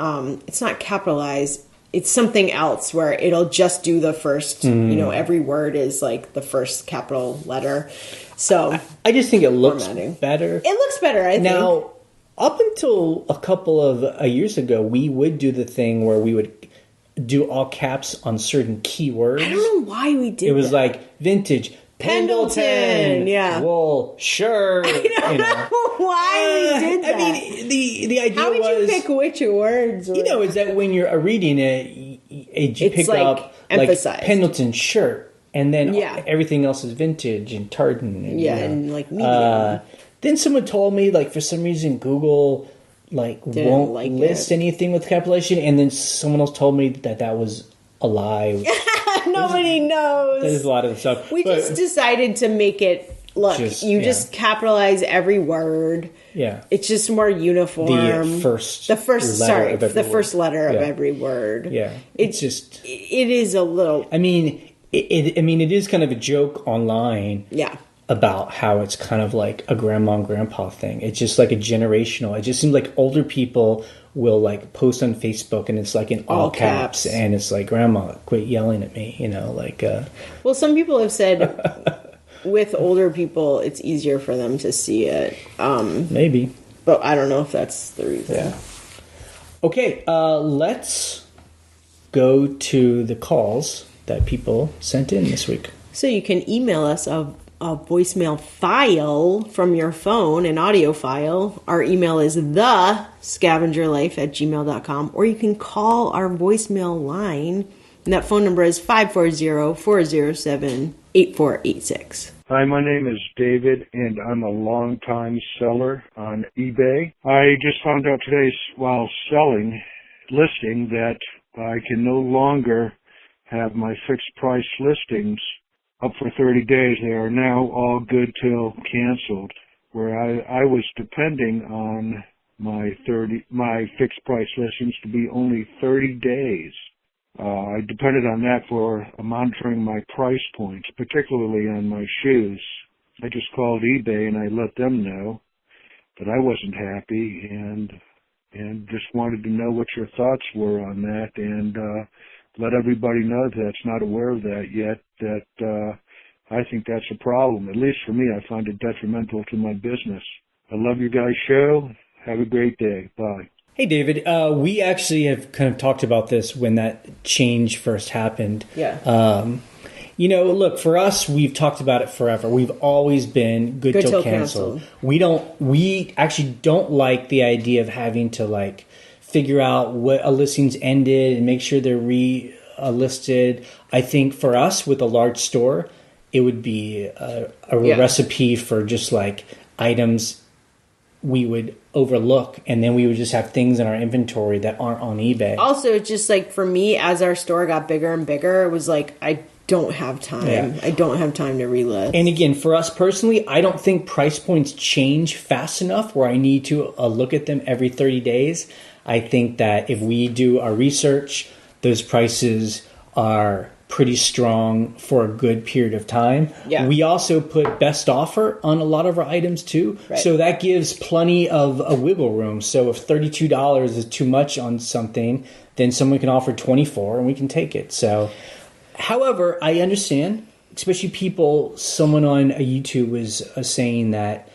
it's not capitalized, it's something else where it'll just do the first, every word is, like, the first capital letter. So... I just think it looks better. It looks better, I think. Now... Up until a couple of years ago, we would do the thing where we would do all caps on certain keywords. I don't know why we did. It was like vintage. Pendleton, yeah. Wool, shirt. I don't know why we did that. I mean, the idea was... How would you pick which words? Is that when you're reading it, you pick up emphasized. Like Pendleton shirt, and then everything else is vintage and tartan. And, and like medium. Then someone told me, like, for some reason, Google won't list anything with capitalization, and then someone else told me that was a lie. Nobody knows. There's a lot of stuff. We just decided to make it, just capitalize every word. Yeah. It's just more uniform. The first letter of every word. Yeah. It is a little... I mean, it is kind of a joke online. Yeah. About how it's kind of like a grandma and grandpa thing. It's just like a generational. It just seems like older people will like post on Facebook and it's like in all caps and it's like, grandma, quit yelling at me, Well, some people have said with older people it's easier for them to see it. Maybe. But I don't know if that's the reason. Yeah. Okay, let's go to the calls that people sent in this week. So you can email us a voicemail file from your phone, an audio file. Our email is thescavengerlife@gmail.com, or you can call our voicemail line, and that phone number is 540-407-8486. Hi, my name is David, and I'm a longtime seller on eBay. I just found out today while listing that I can no longer have my fixed price listings up for 30 days. They are now all good till canceled, where I was depending on my fixed price listings to be only 30 days. I depended on that for monitoring my price points, particularly on my shoes. I just called eBay and I let them know that I wasn't happy and just wanted to know what your thoughts were on that, and let everybody know that's not aware of that yet, that I think that's a problem. At least for me, I find it detrimental to my business. I love your guys' show. Have a great day. Bye. Hey, David. We actually have kind of talked about this when that change first happened. Yeah. Look, for us, we've talked about it forever. We've always been good till canceled. We actually don't like the idea of having to like figure out what a listing's ended and make sure they're listed. I think for us with a large store, it would be a recipe for just like items we would overlook, and then we would just have things in our inventory that aren't on eBay. Also, just like for me, as our store got bigger and bigger, it was like, I don't have time. Yeah. I don't have time to relist. And again, for us personally, I don't think price points change fast enough where I need to look at them every 30 days. I think that if we do our research, those prices are pretty strong for a good period of time. Yeah. We also put best offer on a lot of our items too. Right. So that gives plenty of a wiggle room. So if $32 is too much on something, then someone can offer $24 and we can take it. So, however, I understand, especially someone on a YouTube was saying that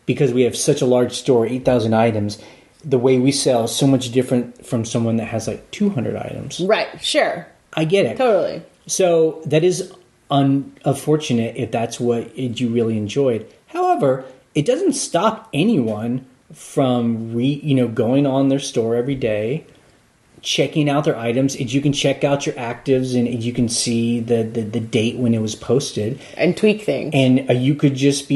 because we have such a large store, 8,000 items, the way we sell is so much different from someone that has like 200 items. Right, sure. I get it. Totally. So that is unfortunate if that's what you really enjoyed. However, it doesn't stop anyone from going on their store every day, checking out their items. You can check out your actives and you can see the date when it was posted. And tweak things. And you could just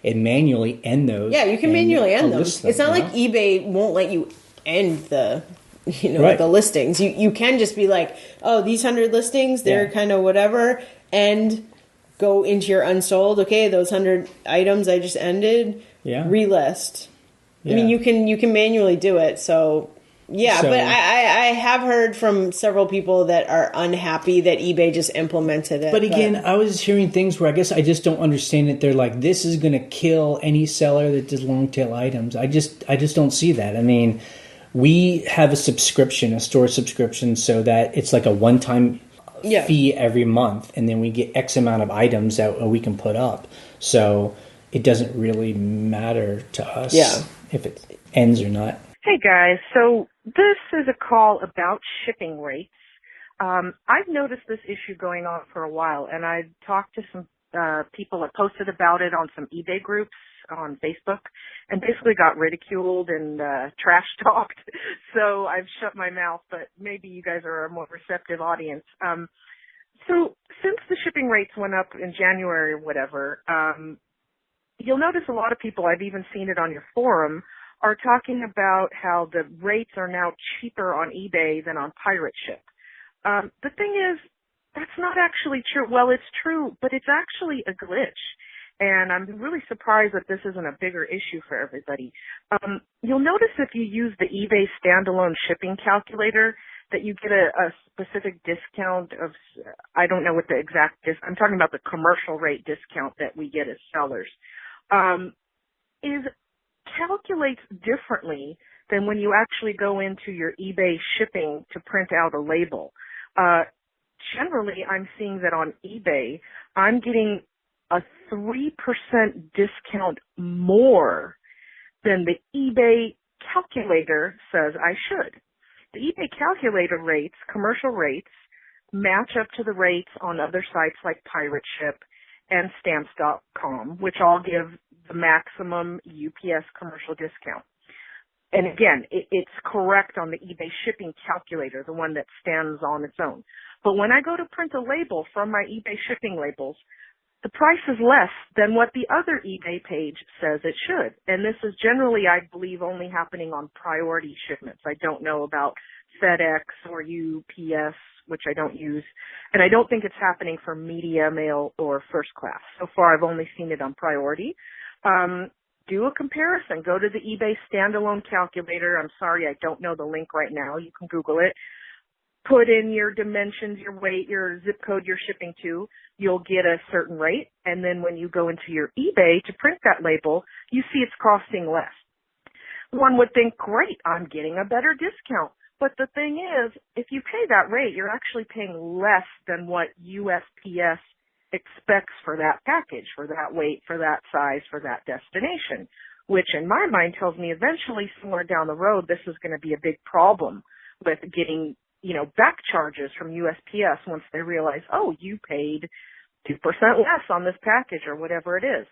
manually end those. Yeah, you can manually end them. It's not like eBay won't let you end the listings. You can just be like, oh, these 100 listings, they're kind of whatever, and go into your unsold. Okay, those 100 items I just ended. Yeah. Relist. Yeah. I mean, you can manually do it. So yeah, but I have heard from several people that are unhappy that eBay just implemented it. But again, I was hearing things where I guess I just don't understand it. They're like, this is going to kill any seller that does long tail items. I just don't see that. I mean, we have a store subscription, so that it's like a one-time fee every month, and then we get X amount of items that we can put up. So it doesn't really matter to us if it ends or not. Hey guys, so This is a call about shipping rates. I've noticed this issue going on for a while, and I've talked to some people that posted about it on some eBay groups on Facebook, and basically got ridiculed and trash talked. So I've shut my mouth, but maybe you guys are a more receptive audience. So since the shipping rates went up in January or whatever, you'll notice a lot of people, I've even seen it on your forum, are talking about how the rates are now cheaper on eBay than on pirate ship. The thing is, that's not actually true. Well, it's true, but it's actually a glitch. And I'm really surprised that this isn't a bigger issue for everybody. You'll notice if you use the eBay standalone shipping calculator that you get a specific discount of, I don't know what the exact I'm talking about the commercial rate discount that we get as sellers, is calculates differently than when you actually go into your eBay shipping to print out a label. Generally, I'm seeing that on eBay, I'm getting a 3% discount more than the eBay calculator says I should. The eBay calculator rates, commercial rates, match up to the rates on other sites like Pirate Ship and Stamps.com, which all give the maximum UPS commercial discount. And again, it's correct on the eBay shipping calculator, the one that stands on its own. But when I go to print a label from my eBay shipping labels, the price is less than what the other eBay page says it should. And this is generally, I believe, only happening on priority shipments. I don't know about FedEx or UPS, which I don't use. And I don't think it's happening for media, mail, or first class. So far, I've only seen it on priority. Do a comparison. Go to the eBay standalone calculator. I'm sorry, I don't know the link right now. You can Google it. Put in your dimensions, your weight, your zip code you're shipping to. You'll get a certain rate. And then when you go into your eBay to print that label, you see it's costing less. One would think, great, I'm getting a better discount. But the thing is, if you pay that rate, you're actually paying less than what USPS expects for that package, for that weight, for that size, for that destination, which in my mind tells me eventually somewhere down the road, this is going to be a big problem with getting, back charges from USPS once they realize, oh, you paid 2% less on this package or whatever it is.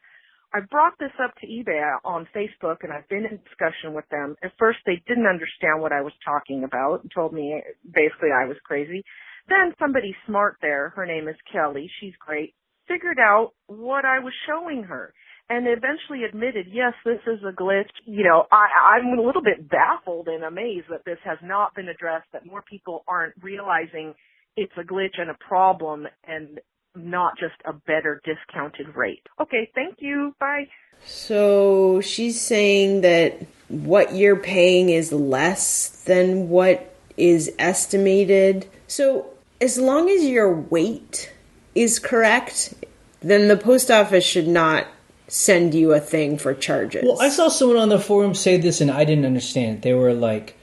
I brought this up to eBay on Facebook, and I've been in discussion with them. At first, they didn't understand what I was talking about and told me basically I was crazy. Then somebody smart there, her name is Kelly, she's great, figured out what I was showing her and eventually admitted, yes, this is a glitch. I'm a little bit baffled and amazed that this has not been addressed, that more people aren't realizing it's a glitch and a problem and not just a better discounted rate. Okay, thank you. Bye. So she's saying that what you're paying is less than what is estimated. So as long as your weight is correct, then the post office should not send you a thing for charges. Well, I saw someone on the forum say this and I didn't understand. They were like,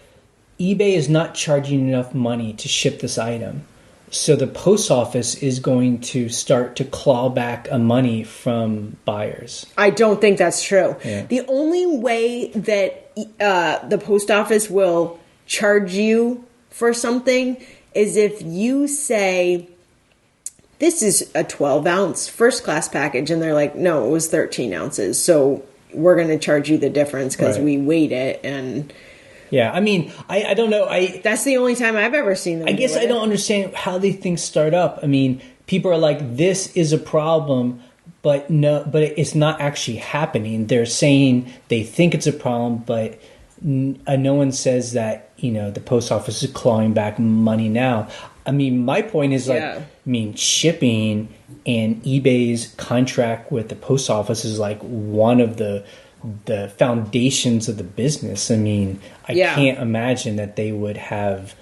eBay is not charging enough money to ship this item. So the post office is going to start to claw back money from buyers. I don't think that's true. Yeah. The only way that the post office will charge you for something is if you say, this is a 12-ounce first-class package, and they're like, no, it was 13 ounces, so we're going to charge you the difference because we weighed it. And yeah, I mean, I don't know. That's the only time I've ever seen them. I guess I don't understand how these things start up. I mean, people are like, this is a problem, but it's not actually happening. They're saying they think it's a problem, but no one says that, the post office is clawing back money now. I mean, my point is shipping and eBay's contract with the post office is like one of the foundations of the business. I mean, I can't imagine that they would have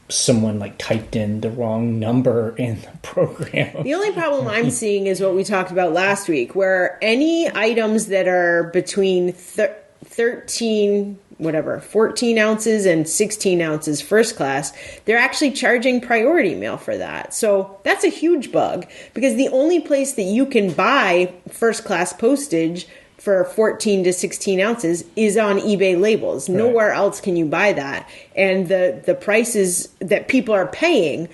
someone like typed in the wrong number in the program. The only problem I'm seeing is what we talked about last week, where any items that are between 14 ounces and 16 ounces first class, they're actually charging priority mail for that. So that's a huge bug, because the only place that you can buy first class postage for 14 to 16 ounces is on eBay labels. Nowhere else can you buy that. And the prices that people are paying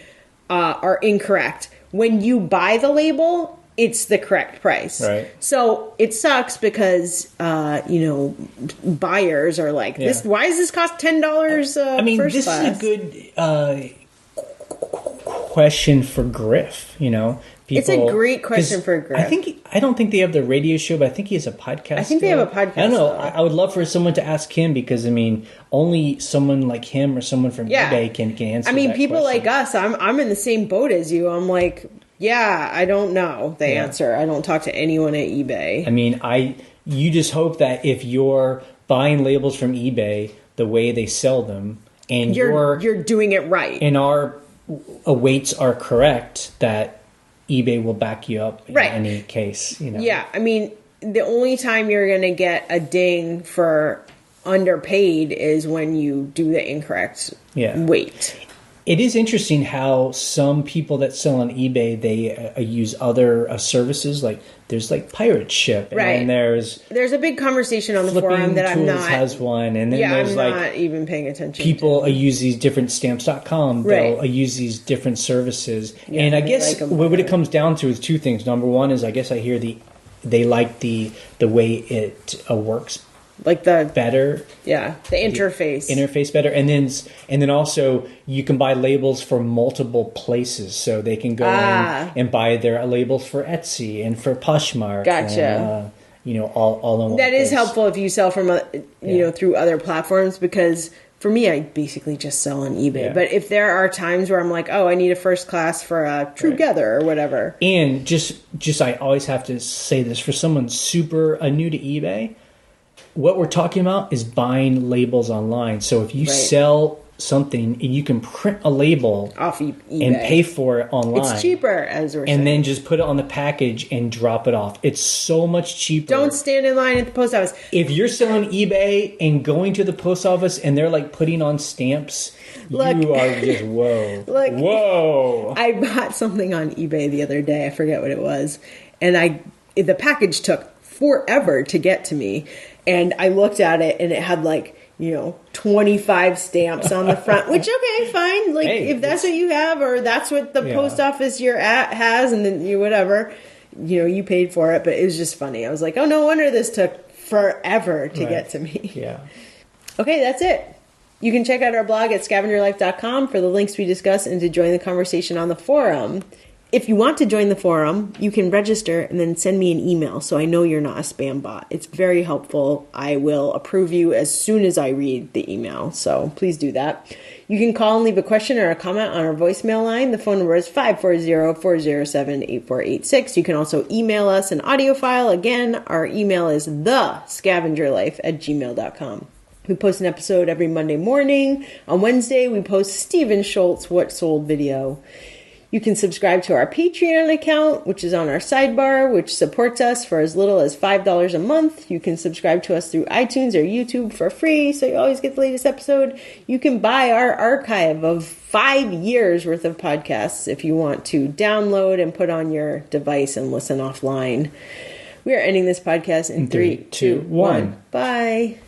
are incorrect. When you buy the label, it's the correct price. Right. So it sucks because, buyers are like, "This. Why does this cost $10 first class?" Is a good question for Griff, People, it's a great question for Griff. I don't think they have the radio show, but I think he has a podcast. I think they have a podcast. I don't know. I would love for someone to ask him because, only someone like him or someone from eBay can answer that people question. like us, I'm in the same boat as you. I'm like, I don't know the answer. I don't talk to anyone at eBay. You just hope that if you're buying labels from eBay the way they sell them, and you're doing it right, and our weights are correct, that eBay will back you up in any case. Yeah, the only time you're going to get a ding for underpaid is when you do the incorrect weight. It is interesting how some people that sell on eBay, they use other services. Like there's like Pirate Ship, and there's a big conversation on the forum that I'm not has one, and then there's I'm not even paying attention. People use these different stamps.com. They'll use these different services, and I guess what it comes down to is two things. Number one is I guess I hear they like the way it works. Like the better, the interface better, and then also you can buy labels for multiple places, so they can go in and buy their labels for Etsy and for Poshmark. Gotcha. And, all in one that place. Is helpful if you sell from through other platforms, because for me I basically just sell on eBay. Yeah. But if there are times where I'm like, I need a first class for a Together or whatever, and just I always have to say this for someone super new to eBay. What we're talking about is buying labels online. So if you sell something, you can print a label off eBay and pay for it online. It's cheaper, as we're saying. And then just put it on the package and drop it off. It's so much cheaper. Don't stand in line at the post office. If you're selling eBay and going to the post office and they're like putting on stamps, you are just, whoa. Whoa. I bought something on eBay the other day. I forget what it was. And the package took forever to get to me. And I looked at it and it had 25 stamps on the front, which, okay, fine. If that's what you have, or that's what the post office you're at has, and then whatever, you paid for it. But it was just funny. I was like, oh, no wonder this took forever to get to me. Yeah. Okay, that's it. You can check out our blog at scavengerlife.com for the links we discuss and to join the conversation on the forum. If you want to join the forum, you can register and then send me an email so I know you're not a spam bot. It's very helpful. I will approve you as soon as I read the email, so please do that. You can call and leave a question or a comment on our voicemail line. The phone number is 540-407-8486. You can also email us an audio file. Again, our email is thescavengerlife@gmail.com. We post an episode every Monday morning. On Wednesday, we post Stephen Schultz What Sold video. You can subscribe to our Patreon account, which is on our sidebar, which supports us for as little as $5 a month. You can subscribe to us through iTunes or YouTube for free, so you always get the latest episode. You can buy our archive of 5 years worth of podcasts if you want to download and put on your device and listen offline. We are ending this podcast in 3, 2, 1. Bye.